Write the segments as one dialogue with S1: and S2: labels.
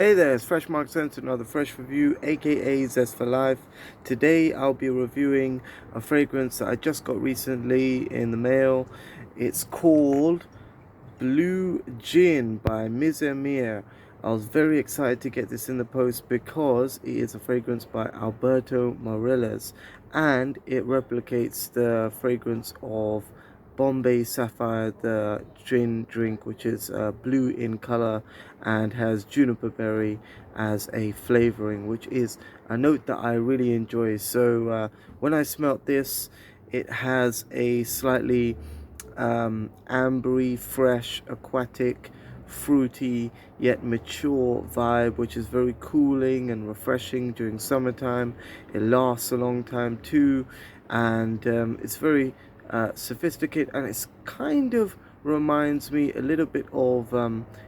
S1: Hey there, it's Fresh Mark Sense, another fresh review, aka Zest for Life. Today I'll be reviewing a fragrance that I just got recently in the mail. It's called Blue Gin by Mizensir. I was very excited to get this in the post because it is a fragrance by Alberto Morelos and it replicates the fragrance of Bombay Sapphire, the gin drink, which is blue in color and has juniper berry as a flavoring, which is a note that I really enjoy. So when I smelt this, it has a slightly ambery, fresh, aquatic, fruity yet mature vibe, which is very cooling and refreshing during summertime. It lasts a long time too, and it's very sophisticated, and it's kind of reminds me a little bit of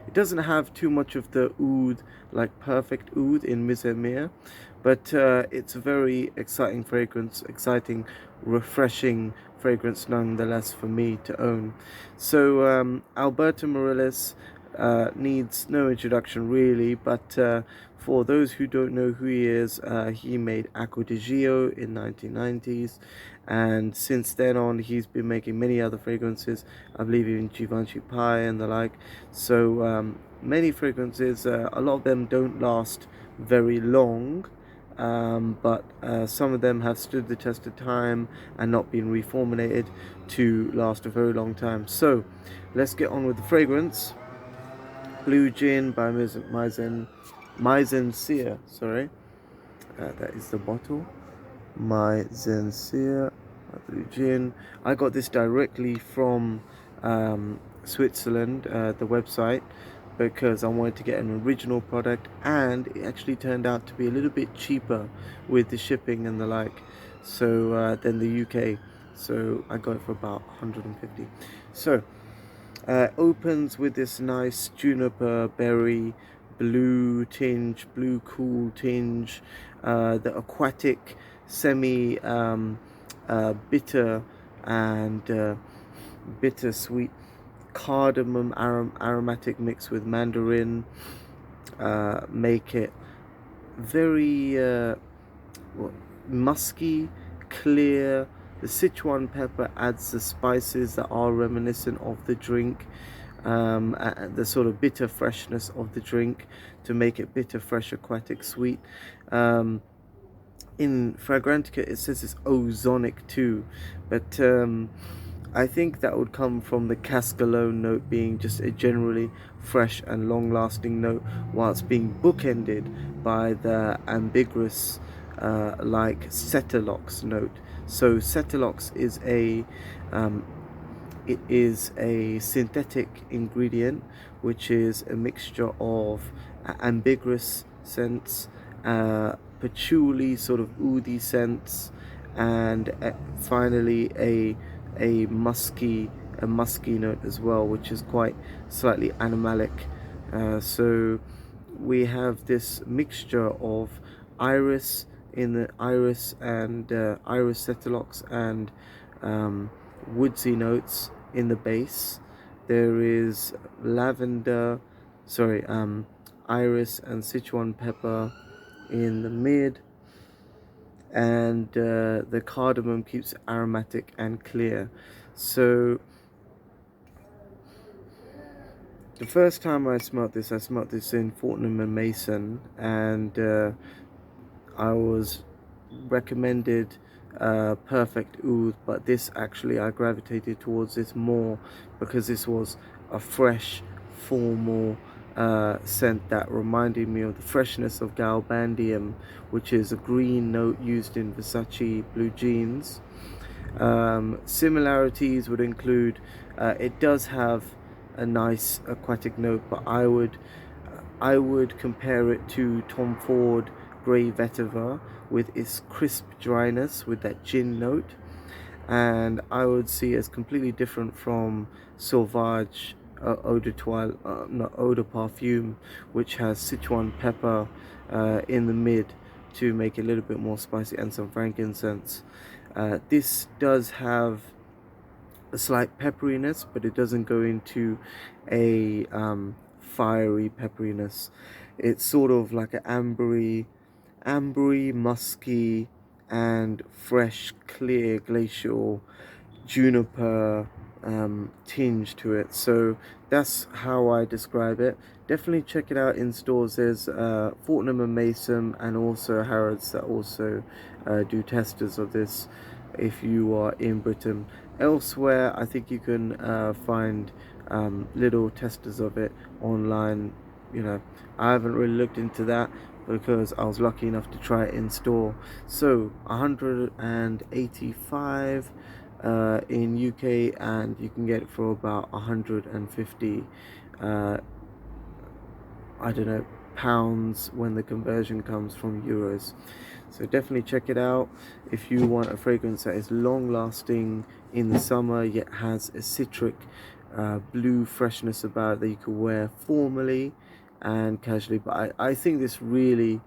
S1: it doesn't have too much of the oud, like perfect oud in Mizensir, but it's a very exciting fragrance, exciting, refreshing fragrance nonetheless for me to own. So Alberto Morelos needs no introduction really, but for those who don't know who he is, he made Acqua di Gio in 1990s, and since then on he's been making many other fragrances, I believe even Givenchy Pie and the like. So many fragrances, a lot of them don't last very long, but some of them have stood the test of time and not been reformulated to last a very long time. So let's get on with the fragrance. Blue Gin by Mizensir, sorry. That is the bottle. Mizensir Blue Gin. I got this directly from Switzerland, the website, because I wanted to get an original product, and it actually turned out to be a little bit cheaper with the shipping and the like, so than the UK. So I got it for about 150. So opens with this nice juniper berry blue tinge, blue cool tinge, the aquatic semi bitter and bittersweet cardamom aromatic mix with mandarin make it very musky, clear. The Sichuan pepper adds the spices that are reminiscent of the drink, the sort of bitter freshness of the drink to make it bitter, fresh, aquatic, sweet. In Fragrantica, it says it's ozonic too, but I think that would come from the cascalone note being just a generally fresh and long-lasting note, whilst being bookended by the ambiguous, like Cetelox note. So Cetelox is a synthetic ingredient, which is a mixture of ambiguous scents, patchouli sort of oody scents, and finally a musky note as well, which is quite slightly animalic. So we have this mixture of iris in the iris and iris cetelox and woodsy notes in the base. There is lavender, sorry, iris and Sichuan pepper in the mid, and the cardamom keeps aromatic and clear. So the first time I smelt this in Fortnum and Mason, and I was recommended Perfect Oud, but this actually I gravitated towards this more because this was a fresh, formal scent that reminded me of the freshness of Galbandium, which is a green note used in Versace blue jeans. Similarities would include it does have a nice aquatic note, but I would compare it to Tom Ford Grey Vetiver with its crisp dryness with that gin note, and I would see it as completely different from Sauvage Eau de Toile, not Eau de Parfume, which has Sichuan pepper in the mid to make it a little bit more spicy, and some frankincense. This does have a slight pepperiness, but it doesn't go into a fiery pepperiness. It's sort of like an ambery, musky, and fresh, clear glacial juniper tinge to it. So that's how I describe it. Definitely check it out in stores. There's Fortnum and Mason and also Harrods that also do testers of this if you are in Britain. Elsewhere, I think you can find little testers of it online. You know, I haven't really looked into that because I was lucky enough to try it in store. So 185 in UK, and you can get it for about 150 I don't know, pounds when the conversion comes from euros. So definitely check it out if you want a fragrance that is long lasting in the summer yet has a citric blue freshness about it that you can wear formally and casually. But I think this really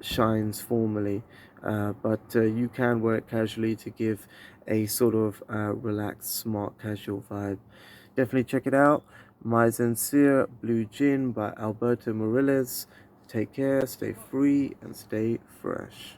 S1: shines formally, but you can wear it casually to give a sort of relaxed, smart, casual vibe. Definitely check it out. Mizensir Blue Gin by Alberto Morillas. Take care, stay free, and stay fresh.